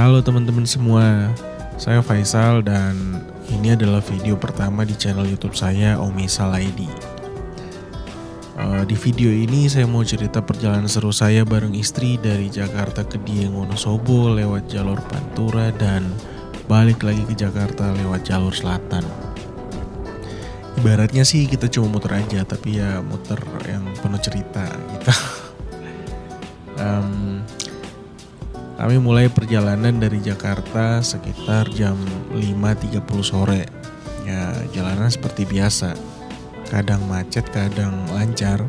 Halo teman-teman semua, saya Faisal dan ini adalah video pertama di channel YouTube saya Omisal ID. Di video ini saya mau cerita perjalanan seru saya bareng istri dari Jakarta ke Dieng Wonosobo lewat jalur Pantura dan balik lagi ke Jakarta lewat jalur selatan. Ibaratnya sih kita cuma muter aja, tapi ya muter yang penuh cerita gitu. Kami mulai perjalanan dari Jakarta sekitar jam 5.30 sore. Ya, jalanan seperti biasa. Kadang macet, kadang lancar.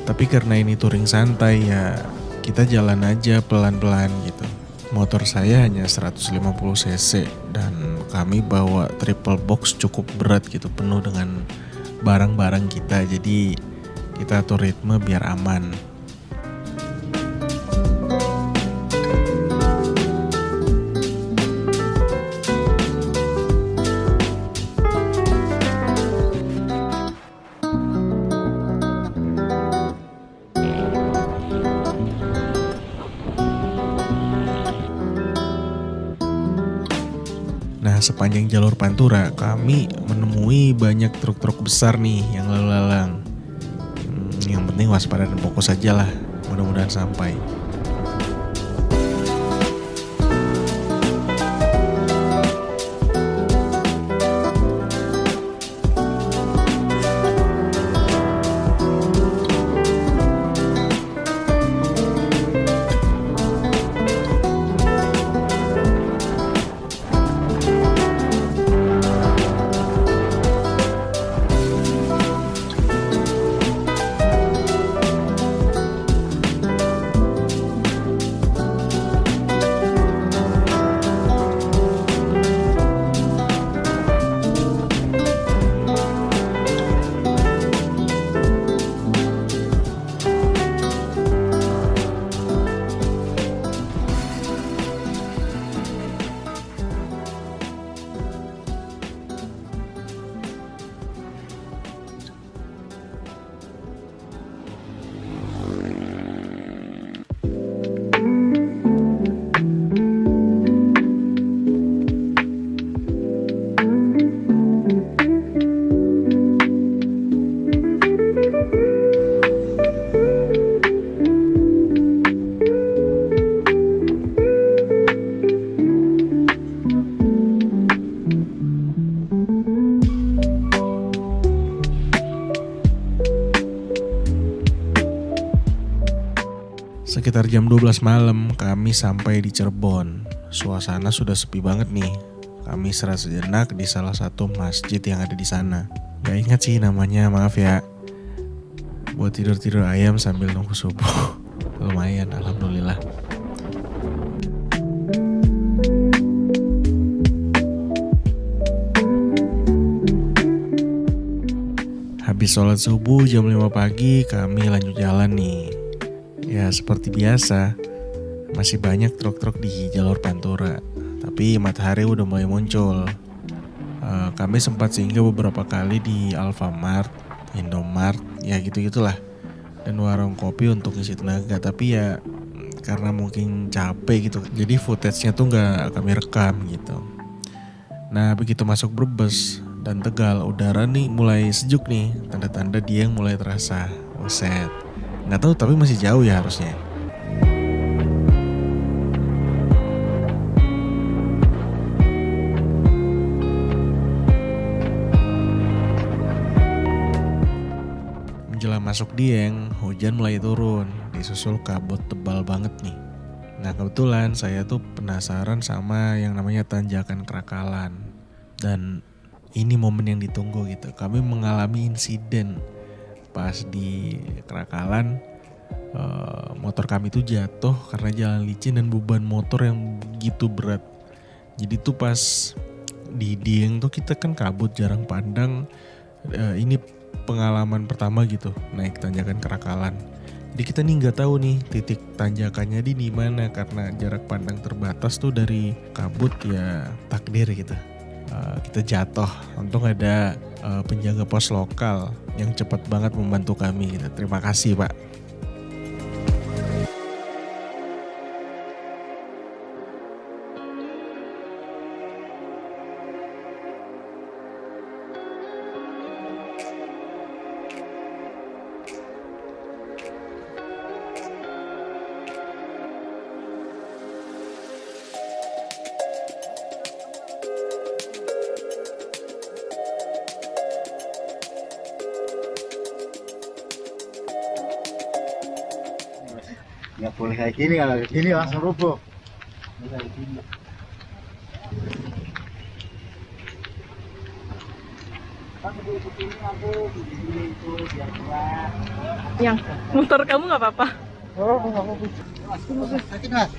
Tapi karena ini touring santai ya, kita jalan aja pelan-pelan gitu. Motor saya hanya 150 cc dan kami bawa triple box cukup berat gitu, penuh dengan barang-barang kita. Jadi kita atur ritme biar aman. Nah, sepanjang jalur Pantura kami menemui banyak truk-truk besar nih yang lalu lalang. Yang penting waspada dan fokus aja lah, mudah-mudahan sampai. Sekitar jam 12 malam kami sampai di Cirebon. Suasana sudah sepi banget nih. Kami istirahat sejenak di salah satu masjid yang ada di sana. Gak ingat sih namanya, maaf ya. Buat tidur-tidur ayam sambil nunggu subuh. Lumayan, alhamdulillah. Habis sholat subuh jam 5 pagi kami lanjut jalan nih. Ya seperti biasa, masih banyak truk-truk di jalur Pantura. Tapi matahari udah mulai muncul. Kami sempat singgah beberapa kali di Alfamart, Indomart, ya gitu-gitulah. Dan warung kopi untuk ngisi tenaga. Tapi ya karena mungkin capek gitu, jadi footage-nya tuh gak kami rekam gitu. Nah begitu masuk Brebes dan Tegal, udara nih mulai sejuk nih. Tanda-tanda Dieng mulai terasa. Buset. Nggak tahu tapi masih jauh ya harusnya. Menjelang masuk Dieng, hujan mulai turun, disusul kabut tebal banget nih. Nah kebetulan saya tuh penasaran sama yang namanya tanjakan Krakalan. Dan ini momen yang ditunggu gitu. Kami mengalami insiden. Pas di Krakalan, motor kami tuh jatuh karena jalan licin dan beban motor yang begitu berat. Jadi tuh pas di Dieng tuh kita kan kabut, jarang pandang. Ini pengalaman pertama gitu naik tanjakan Krakalan. Jadi kita nih nggak tahu nih titik tanjakannya di mana karena jarak pandang terbatas tuh dari kabut, ya takdir gitu. Kita jatuh. Untung ada penjaga pos lokal yang cepat banget membantu kami gitu. Terima kasih Pak. Nggak boleh kayak gini, kalau kayak gini langsung roboh. Kayak gini. Yang motor kamu nggak apa-apa? Oh, nggak apa-apa. Sakit mas.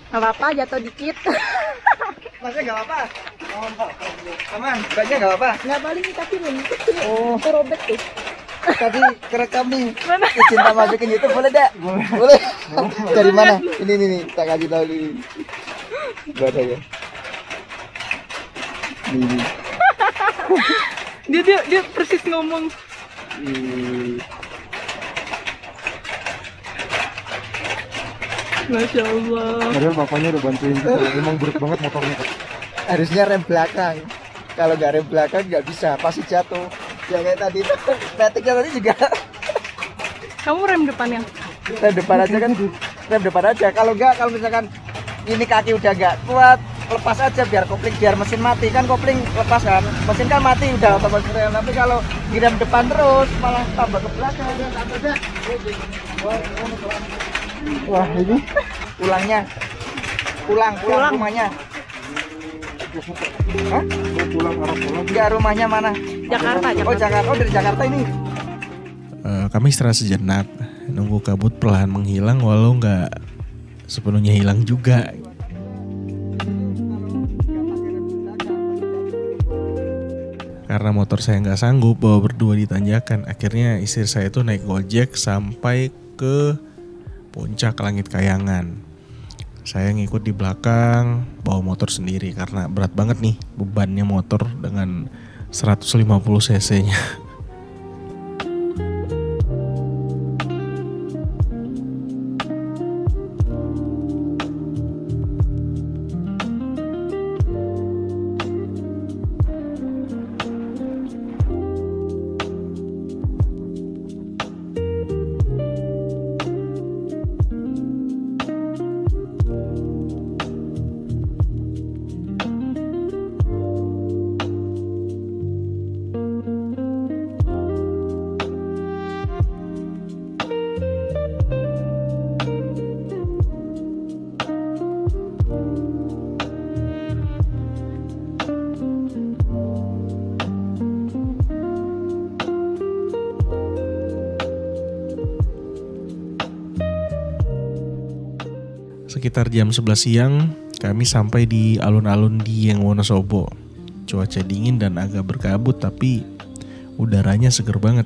Nggak apa-apa, jatuh dikit. Masnya nggak apa-apa. Aman, banyak nggak apa-apa. Nggak balik tapi ini. Oh, Itu robek tuh. tadi kerekam nih. Mana? Cinta masukin YouTube boleh dak? Boleh. Dari mana? Ini nih, tak kasih tahu ini. Gak ada ya. Ini. Dia persis ngomong. Masya Allah. Padahal bapaknya udah bantuin kita. Emang berat banget motornya. Harusnya rem belakang. Kalau nggak rem belakang nggak bisa, pasti jatuh. Ya kayak tadi itu, petiknya tadi juga. Kamu rem depan yang? Rem depan aja kan, rem depan aja. Kalau misalkan ini kaki udah nggak kuat, lepas aja biar kopling, biar mesin mati kan, kopling lepas kan, mesin kan mati udah otomatis rem. Tapi kalau di rem depan terus malah tambah ke belakang. Wah ini pulang rumahnya. Hah? Pulang arah pulang. Enggak, rumahnya mana? Jakarta. Oh Jakarta, oh dari Jakarta ini. Kami istirahat sejenak, nunggu kabut perlahan menghilang walau nggak sepenuhnya hilang juga. Karena motor saya nggak sanggup bawa berdua di tanjakan, akhirnya istri saya itu naik gojek sampai ke puncak Langit Kayangan. Saya ngikut di belakang, bawa motor sendiri karena berat banget nih bebannya motor dengan 150 cc-nya. Sekitar jam 11 siang, kami sampai di alun-alun Dieng Wonosobo. Cuaca dingin dan agak berkabut tapi udaranya seger banget.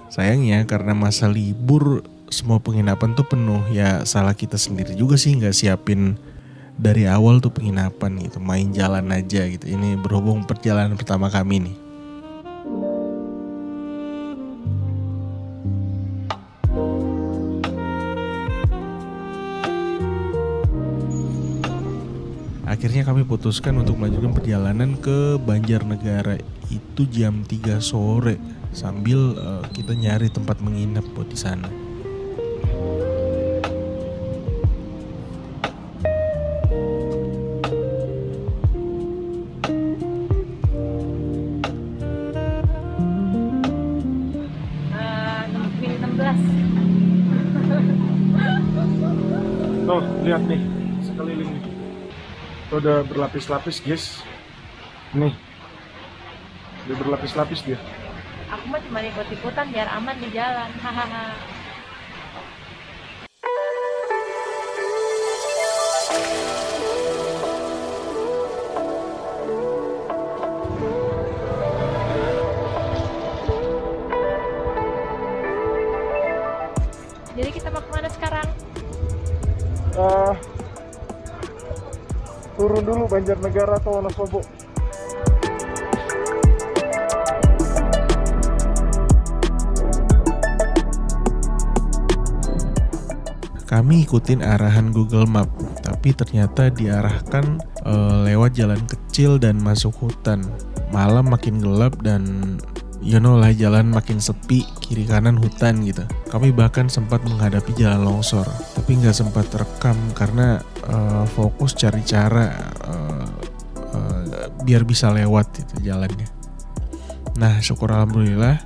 Sayangnya karena masa libur semua penginapan tuh penuh. Ya salah kita sendiri juga sih nggak siapin dari awal tuh penginapan gitu. Main jalan aja gitu. Ini berhubung perjalanan pertama kami nih. Akhirnya kami putuskan untuk melanjutkan perjalanan ke Banjarnegara itu jam 3 sore sambil kita nyari tempat menginap buat di sana. Tuh, lihat nih sekeliling nih. Udah berlapis-lapis guys. Nih udah berlapis-lapis dia. Aku mah cuma ikut-ikutan biar aman di jalan. Hahaha. Jadi kita mau kemana sekarang? Turun dulu Banjarnegara atau Wonosobo. Kami ikutin arahan Google Map, tapi ternyata diarahkan lewat jalan kecil dan masuk hutan. Malam makin gelap dan lah jalan makin sepi, kiri kanan hutan gitu. Kami bahkan sempat menghadapi jalan longsor, tapi nggak sempat rekam karena fokus cari cara biar bisa lewat itu jalannya. Nah, syukur alhamdulillah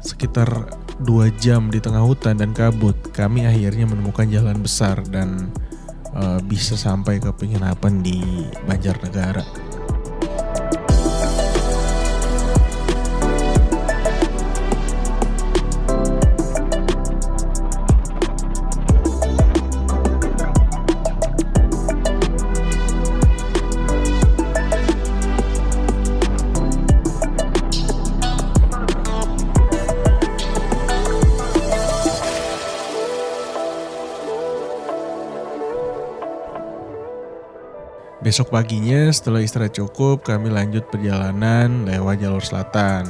sekitar 2 jam di tengah hutan dan kabut, kami akhirnya menemukan jalan besar dan bisa sampai ke penginapan di Banjarnegara. Besok paginya setelah istirahat cukup, kami lanjut perjalanan lewat jalur selatan.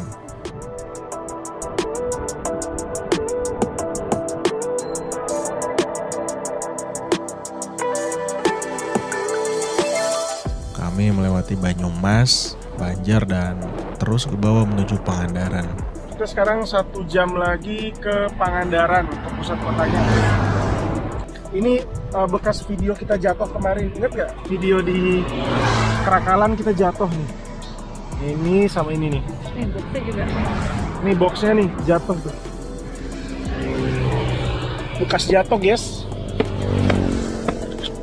Kami melewati Banyumas, Banjar, dan terus ke bawah menuju Pangandaran. Kita sekarang 1 jam lagi ke Pangandaran, ke pusat kotanya. Ini bekas video kita jatuh kemarin, ingat gak? Video di Krakalan kita jatuh nih. Ini sama ini nih. Ini boxnya juga. Ini boxnya nih jatuh tuh. Bekas jatuh guys.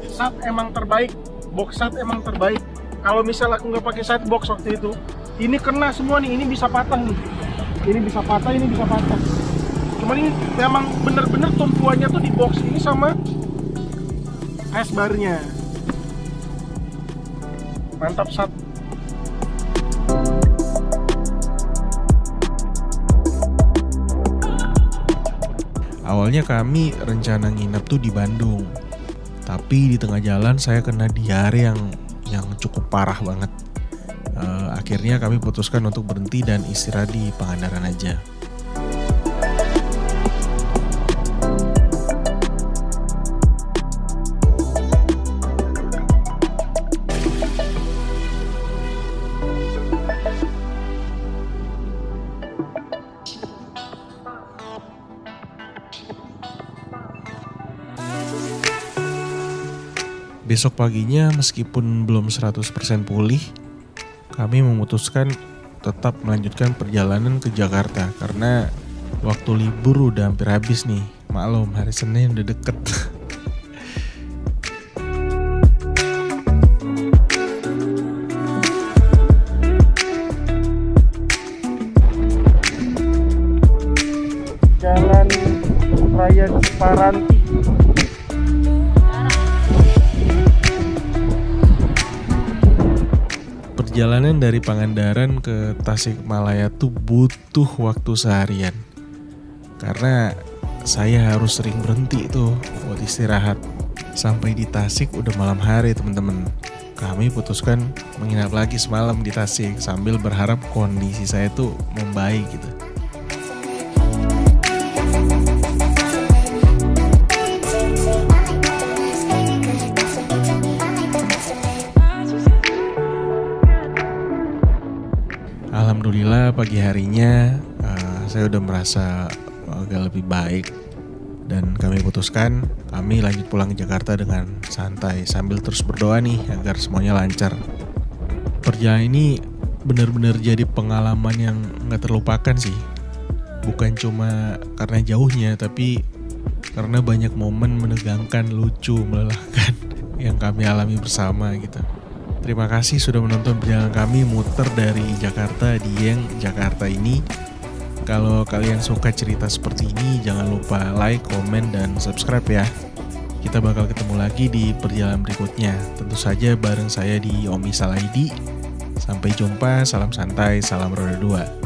Sat emang terbaik, box sat emang terbaik. Kalau misal aku nggak pakai side box waktu itu, ini kena semua nih. Ini bisa patah nih. Ini bisa patah, ini bisa patah. Cuman ini memang bener-bener tumpuannya tuh di box ini sama es barnya. Mantap sat. Awalnya kami rencana nginep tuh di Bandung, tapi di tengah jalan saya kena diare yang cukup parah banget. Akhirnya kami putuskan untuk berhenti dan istirahat di Pangandaran aja. Besok paginya meskipun belum 100% pulih, kami memutuskan tetap melanjutkan perjalanan ke Jakarta karena waktu libur udah hampir habis nih. Maklum, hari Senin udah deket. Jalan Raya Ciparanti. Perjalanan dari Pangandaran ke Tasikmalaya tuh butuh waktu seharian. Karena saya harus sering berhenti tuh buat istirahat. Sampai di Tasik udah malam hari teman-teman. Kami putuskan menginap lagi semalam di Tasik sambil berharap kondisi saya tuh membaik gitu. Alhamdulillah pagi harinya saya udah merasa agak lebih baik dan kami putuskan kami lanjut pulang ke Jakarta dengan santai sambil terus berdoa nih agar semuanya lancar. Perjalanan ini benar-benar jadi pengalaman yang gak terlupakan sih. Bukan cuma karena jauhnya tapi karena banyak momen menegangkan, lucu, melelahkan yang kami alami bersama gitu. Terima kasih sudah menonton perjalanan kami muter dari Jakarta, Dieng, Jakarta ini. Kalau kalian suka cerita seperti ini, jangan lupa like, komen, dan subscribe ya. Kita bakal ketemu lagi di perjalanan berikutnya. Tentu saja bareng saya di Omi Salaidi. Sampai jumpa, salam santai, salam roda 2.